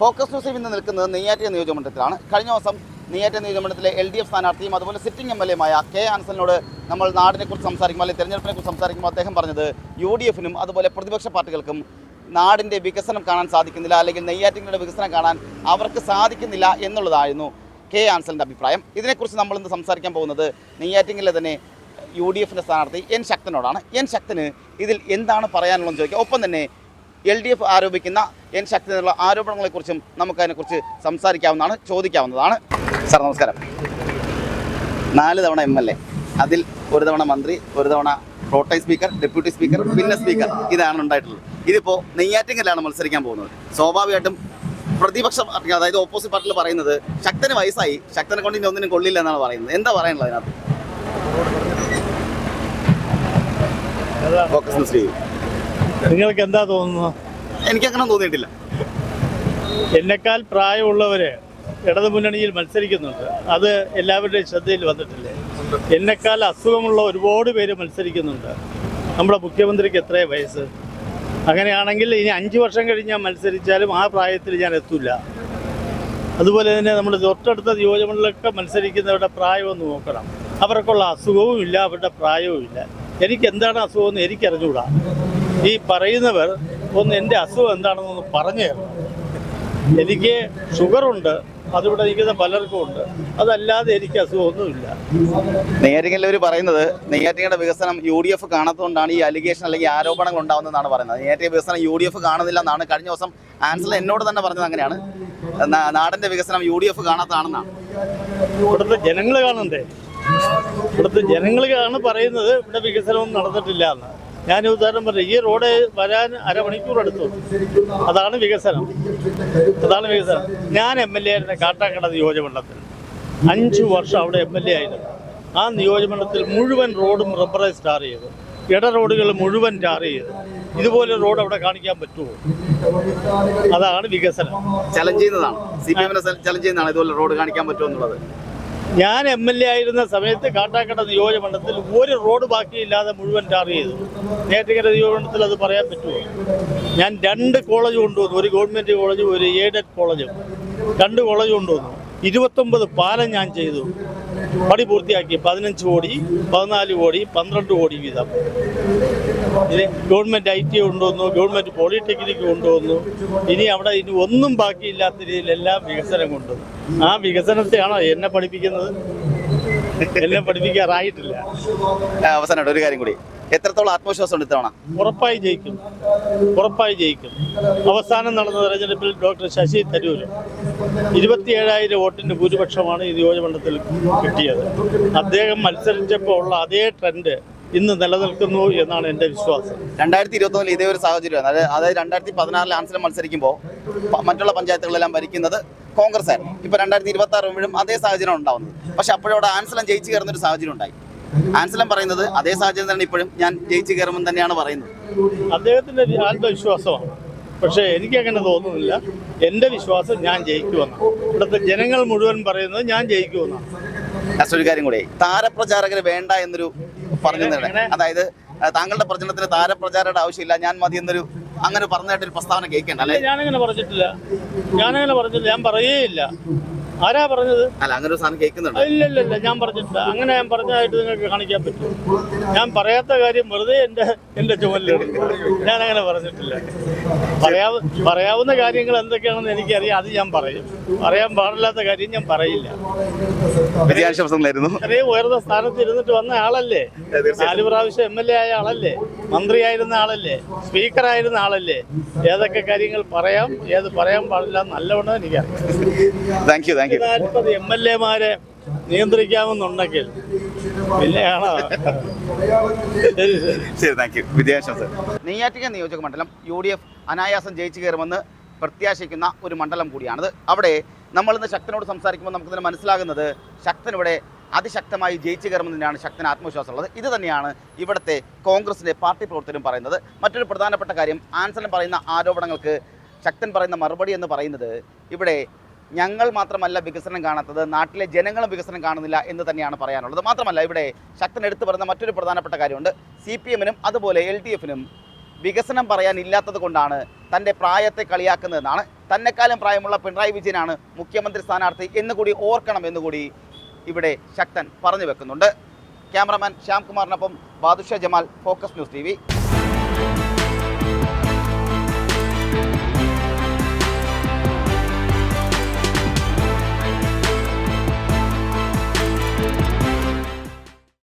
Focus ന്യൂസിൽ ഇന്ന് നിൽക്കുന്നത് നെയ്യാറ്റിൻകര നിയോജകമണ്ഡലത്തിലാണ്. കഴിഞ്ഞ ദിവസം നെയ്യാറ്റിൻകര നിയോജകമണ്ഡലത്തിലെ LDF സ്ഥാനാർത്ഥിയും അതുപോലെ സിറ്റിംഗ് MLA-യുമായ കെ ആൻസലിനോട് നമ്മൾ നാടിനെക്കുറിച്ച് സംസാരിക്കുമ്പോൾ അല്ലെങ്കിൽ തെരഞ്ഞെടുപ്പിനെക്കുറിച്ച് സംസാരിക്കുമ്പോൾ അദ്ദേഹം പറഞ്ഞത് UDF-നും അതുപോലെ പ്രതിപക്ഷ പാർട്ടികൾക്കും നാടിൻ്റെ വികസനം കാണാൻ സാധിക്കുന്നില്ല, അല്ലെങ്കിൽ നെയ്യാറ്റിൻകരയുടെ വികസനം കാണാൻ അവർക്ക് സാധിക്കുന്നില്ല എന്നുള്ളതായിരുന്നു കെ ആൻസലിൻ്റെ അഭിപ്രായം. ഇതിനെക്കുറിച്ച് നമ്മളിന്ന് സംസാരിക്കാൻ പോകുന്നത് നെയ്യാറ്റിൻകരയിലെ തന്നെ UDF-ൻ്റെ സ്ഥാനാർത്ഥി N ശക്തനോടാണ്. N ശക്തന് ഇതിൽ എന്താണ് പറയാനുള്ളതെന്ന് ചോദിക്കുക. ഒപ്പം തന്നെ LDF ആരോപിക്കുന്ന N ശക്തനുള്ള ആരോപണങ്ങളെക്കുറിച്ചും നമുക്കതിനെക്കുറിച്ച് സംസാരിക്കാവുന്നതാണ്, ചോദിക്കാവുന്നതാണ്. സാർ നമസ്കാരം. 4 തവണ MLA, അതിൽ ഒരു തവണ മന്ത്രി, ഒരു തവണ പ്രോട്ടൈം സ്പീക്കർ, ഡെപ്യൂട്ടി സ്പീക്കർ, പിന്നെ സ്പീക്കർ, ഇതാണ് ഉണ്ടായിട്ടുള്ളത്. ഇതിപ്പോൾ നെയ്യാറ്റിൻകരയിലാണ് മത്സരിക്കാൻ പോകുന്നത്. സ്വാഭാവികമായിട്ടും പ്രതിപക്ഷ പാർട്ടി, അതായത് ഓപ്പോസിറ്റ് പാർട്ടിയിൽ പറയുന്നത് ശക്തന് വയസ്സായി, ശക്തനെ കൊണ്ട് ഇനി ഒന്നിനും കൊള്ളില്ല എന്നാണ് പറയുന്നത്. എന്താ പറയാനുള്ളത് അതിനകത്ത്? ഫോക്കസ് ന്യൂസ് ചെയ്യും. നിങ്ങൾക്ക് എന്താ തോന്നുന്നു? എനിക്കങ്ങനെ തോന്നിയിട്ടില്ല. എന്നെക്കാൾ പ്രായമുള്ളവര് ഇടതുമുന്നണിയിൽ മത്സരിക്കുന്നുണ്ട്, അത് എല്ലാവരുടെയും ശ്രദ്ധയിൽ വന്നിട്ടില്ലേ? എന്നെക്കാൾ അസുഖമുള്ള ഒരുപാട് പേര് മത്സരിക്കുന്നുണ്ട്. നമ്മുടെ മുഖ്യമന്ത്രിക്ക് എത്രയും വയസ്സ്? അങ്ങനെയാണെങ്കിൽ ഇനി 5 വർഷം കഴിഞ്ഞ് ഞാൻ മത്സരിച്ചാലും ആ പ്രായത്തിൽ ഞാൻ എത്തില്ല. അതുപോലെ തന്നെ നമ്മൾ തൊട്ടടുത്ത നിയോജകമണ്ഡലമൊക്കെ മത്സരിക്കുന്നവരുടെ പ്രായമൊന്ന് നോക്കണം. അവർക്കുള്ള അസുഖവും ഇല്ല, അവരുടെ പ്രായവും ഇല്ല. എനിക്ക് എന്താണ് അസുഖമെന്ന് എനിക്കറിഞ്ഞുകൂടാ. ഈ പറയുന്നവർ ഒന്ന് എൻ്റെ അസുഖം എന്താണെന്നൊന്ന് പറഞ്ഞു തരണം. എനിക്ക് ഷുഗറുണ്ട്, അതിവിടെ നിൽക്കുന്ന പലർക്കും ഉണ്ട്, അതല്ലാതെ എനിക്ക് അസുഖമൊന്നുമില്ല. നെയ്യാറ്റിൻകരയിൽ പറയുന്നത് നെയ്യാറ്റിൻകരയുടെ വികസനം UDF കാണാത്തതുകൊണ്ടാണ് ഈ അലിഗേഷൻ അല്ലെങ്കിൽ ആരോപണങ്ങൾ ഉണ്ടാകുന്നതെന്നാണ് പറയുന്നത്. നെയ്യാറ്റിൻകര വികസനം UDF കാണുന്നില്ല എന്നാണ് കഴിഞ്ഞ ദിവസം ആൻസൽ എന്നോട് തന്നെ പറഞ്ഞത്. അങ്ങനെയാണ്, നാടിൻ്റെ വികസനം UDF കാണാത്തതാണെന്നാണ്. ഇവിടുത്തെ ജനങ്ങൾ കാണണ്ടേ? ഇവിടുത്തെ ജനങ്ങളാണ് പറയുന്നത് ഇവിടെ വികസനമൊന്നും നടന്നിട്ടില്ല എന്ന്. ഞാൻ ഉദാഹരണം പറഞ്ഞു, ഈ റോഡ് വരാൻ അരമണിക്കൂർ എടുത്തു. അതാണ് വികസനം, അതാണ് വികസനം. ഞാൻ MLA ആയിരുന്ന കാട്ടാക്കട നിയോജകമണ്ഡലത്തിൽ 5 വർഷം അവിടെ MLA ആയിരുന്നു. ആ നിയോജകമണ്ഡലത്തിൽ മുഴുവൻ റോഡും റബ്ബറൈസ് ടാർ ചെയ്തു, ഇട റോഡുകൾ മുഴുവൻ ടാർ ചെയ്തു. ഇതുപോലെ റോഡ് അവിടെ കാണിക്കാൻ പറ്റുമോ? അതാണ് വികസനം. ചലഞ്ച് ചെയ്യുന്നതാണ്, CPM-നെ ചലഞ്ച് ചെയ്യുന്നതാണ് ഇതുപോലെ റോഡ് കാണിക്കാൻ പറ്റുമോ എന്നുള്ളത്. ഞാൻ MLA ആയിരുന്ന സമയത്ത് കാട്ടാക്കട നിയോജകമണ്ഡലത്തിൽ ഒരു റോഡ് ബാക്കിയില്ലാതെ മുഴുവൻ ടാർ ചെയ്തു. നെയ്യാറ്റിൻകര നിയോജകമണ്ഡലത്തിൽ അത് പറയാൻ പറ്റുമോ? ഞാൻ 2 കോളേജ് കൊണ്ടുവന്നു, ഒരു ഗവൺമെൻറ് കോളേജും ഒരു എയ്ഡഡ് കോളേജും. 2 കോളേജ് കൊണ്ടുവന്നു. 29 പാലം ഞാൻ ചെയ്തു, പണി പൂർത്തിയാക്കി. 15 കോടി, 14 കോടി, 12 കോടി വീതം. ഇനി ഗവൺമെൻറ് IT കൊണ്ടുവന്നു, ഗവൺമെൻറ് പോളിടെക്നിക്ക് കൊണ്ടുവന്നു. ഇനി അവിടെ ഇനി ഒന്നും ബാക്കിയില്ലാത്ത രീതിയിലെല്ലാം വികസനം കൊണ്ടുവന്നു. ആ വികസനത്തെയാണോ എന്നെ പഠിപ്പിക്കുന്നത്? എന്നെ പഠിപ്പിക്കാറായിട്ടില്ല. അവസാനമായിട്ട് ഒരു കാര്യം കൂടി, എത്രത്തോളം ആത്മവിശ്വാസം ഉണ്ട് ഇത്തവണ? ഉറപ്പായി ജയിക്കും, ഉറപ്പായി ജയിക്കും. അവസാനം നടന്ന തെരഞ്ഞെടുപ്പിൽ ഡോക്ടർ ശശി തരൂർ 27,000 വോട്ടിൻ്റെ ഭൂരിപക്ഷമാണ് ഈ നിയോജകമണ്ഡലത്തിൽ കിട്ടിയത്. അദ്ദേഹം മത്സരിച്ചപ്പോൾ ഉള്ള അതേ ട്രെൻഡ് ഇന്ന് നിലനിൽക്കുന്നു എന്നാണ് എൻ്റെ വിശ്വാസം. 2021 ഇതേ ഒരു സാഹചര്യമാണ്. അതായത് 2016 ആൻസലം മത്സരിക്കുമ്പോൾ മറ്റുള്ള പഞ്ചായത്തുകളെല്ലാം ഭരിക്കുന്നത് കോൺഗ്രസ് ആയിരുന്നു. ഇപ്പോൾ 2026 വീഴും അതേ സാഹചര്യം ഉണ്ടാവുന്നത്. പക്ഷെ അപ്പോഴവിടെ ആൻസലം ജയിച്ചു കയറുന്നൊരു സാഹചര്യം ഉണ്ടായി. ആൻസലം പറയുന്നത് അതേ സാഹചര്യം തന്നെ ഇപ്പോഴും ഞാൻ ജയിച്ചു കയറുമെന്ന് തന്നെയാണ് പറയുന്നത്. അദ്ദേഹത്തിൻ്റെ ആത്മവിശ്വാസമാണ്. പക്ഷേ എനിക്കങ്ങനെ തോന്നുന്നില്ല. എൻ്റെ വിശ്വാസം ഞാൻ ജയിക്കുമെന്നാണ്. ഇവിടുത്തെ ജനങ്ങൾ മുഴുവൻ പറയുന്നത് ഞാൻ ജയിക്കുമെന്നാണ്. ഒരു കാര്യം കൂടി, താരപ്രചാരകർ വേണ്ട എന്നൊരു പറഞ്ഞു. അതായത് താങ്കളുടെ പ്രചരണത്തിന് താരപ്രചാരയുടെ ആവശ്യമില്ല, ഞാൻ മതി എന്നൊരു അങ്ങനെ പറഞ്ഞായിട്ടൊരു പ്രസ്താവന കേൾക്കേണ്ട അല്ലേ? ഞാനങ്ങനെ പറഞ്ഞിട്ടില്ല, ഞാൻ പറയുകയില്ല. ആരാ പറഞ്ഞത്? അല്ല, അങ്ങനെ ഒരു സാധനം കേൾക്കുന്നുണ്ട്. ഇല്ല, ഞാൻ പറഞ്ഞിട്ടില്ല. അങ്ങനെ ഞാൻ പറഞ്ഞതായിട്ട് നിങ്ങൾക്ക് കാണിക്കാൻ പറ്റും? ഞാൻ പറയാത്ത കാര്യം വെറുതെ എൻ്റെ ചുമലിലെടുക്കും. ഞാനങ്ങനെ പറഞ്ഞിട്ടില്ല. പറയാവുന്ന കാര്യങ്ങൾ എന്തൊക്കെയാണെന്ന് എനിക്കറിയാം, അത് ഞാൻ പറയും. പറയാൻ പാടില്ലാത്ത കാര്യം ഞാൻ പറയില്ല. ഇത്രയും ഉയർന്ന സ്ഥാനത്ത് ഇരുന്നിട്ട് വന്ന ആളല്ലേ, 4 പ്രാവശ്യം MLA ആയ ആളല്ലേ, മന്ത്രിയായിരുന്ന ആളല്ലേ, സ്പീക്കറായിരുന്ന ആളല്ലേ. ഏതൊക്കെ കാര്യങ്ങൾ പറയാം, ഏത് പറയാൻ പാടില്ല നല്ലവണ്ണം എനിക്കറിയാം. Thank you. 40 MLA-മാരെ നിയന്ത്രിക്കാമെന്നുണ്ടെങ്കിൽ പിന്നെയാണോ? ശരി, താങ്ക് യു. വിജയാശംസ. നെയ്യാറ്റിൻകര നിയോജക മണ്ഡലം UDF അനായാസം ജയിച്ചു കയറുമെന്ന് പ്രത്യാശിക്കുന്ന ഒരു മണ്ഡലം കൂടിയാണിത്. അവിടെ നമ്മളിന്ന് ശക്തനോട് സംസാരിക്കുമ്പോൾ നമുക്കിതിന് മനസ്സിലാകുന്നത് ശക്തനിവിടെ അതിശക്തമായി ജയിച്ചു കയറുമെന്ന് തന്നെയാണ് ശക്തന് ആത്മവിശ്വാസമുള്ളത്. ഇത് തന്നെയാണ് ഇവിടുത്തെ കോൺഗ്രസിൻ്റെ പാർട്ടി പ്രവർത്തകരും പറയുന്നത്. മറ്റൊരു പ്രധാനപ്പെട്ട കാര്യം, ആൻസലൻ പറയുന്ന ആരോപണങ്ങൾക്ക് ശക്തൻ പറയുന്ന മറുപടി എന്ന് പറയുന്നത് ഇവിടെ ഞങ്ങൾ മാത്രമല്ല വികസനം കാണാത്തത്, നാട്ടിലെ ജനങ്ങളും വികസനം കാണുന്നില്ല എന്ന് തന്നെയാണ് പറയാനുള്ളത്. മാത്രമല്ല ഇവിടെ ശക്തൻ എടുത്തു പറയുന്ന മറ്റൊരു പ്രധാനപ്പെട്ട കാര്യമുണ്ട്, CPM-നും അതുപോലെ LDF-നും വികസനം പറയാനില്ലാത്തത് കൊണ്ടാണ് തൻ്റെ പ്രായത്തെ കളിയാക്കുന്നതെന്നാണ്. തന്നെക്കാലം പ്രായമുള്ള പിണറായി വിജയനാണ് മുഖ്യമന്ത്രി സ്ഥാനാർത്ഥി എന്നുകൂടി ഓർക്കണം എന്നുകൂടി ഇവിടെ ശക്തൻ പറഞ്ഞു വെക്കുന്നുണ്ട്. ക്യാമറമാൻ ശ്യാംകുമാറിനൊപ്പം Badusha Jamal, focus news TV.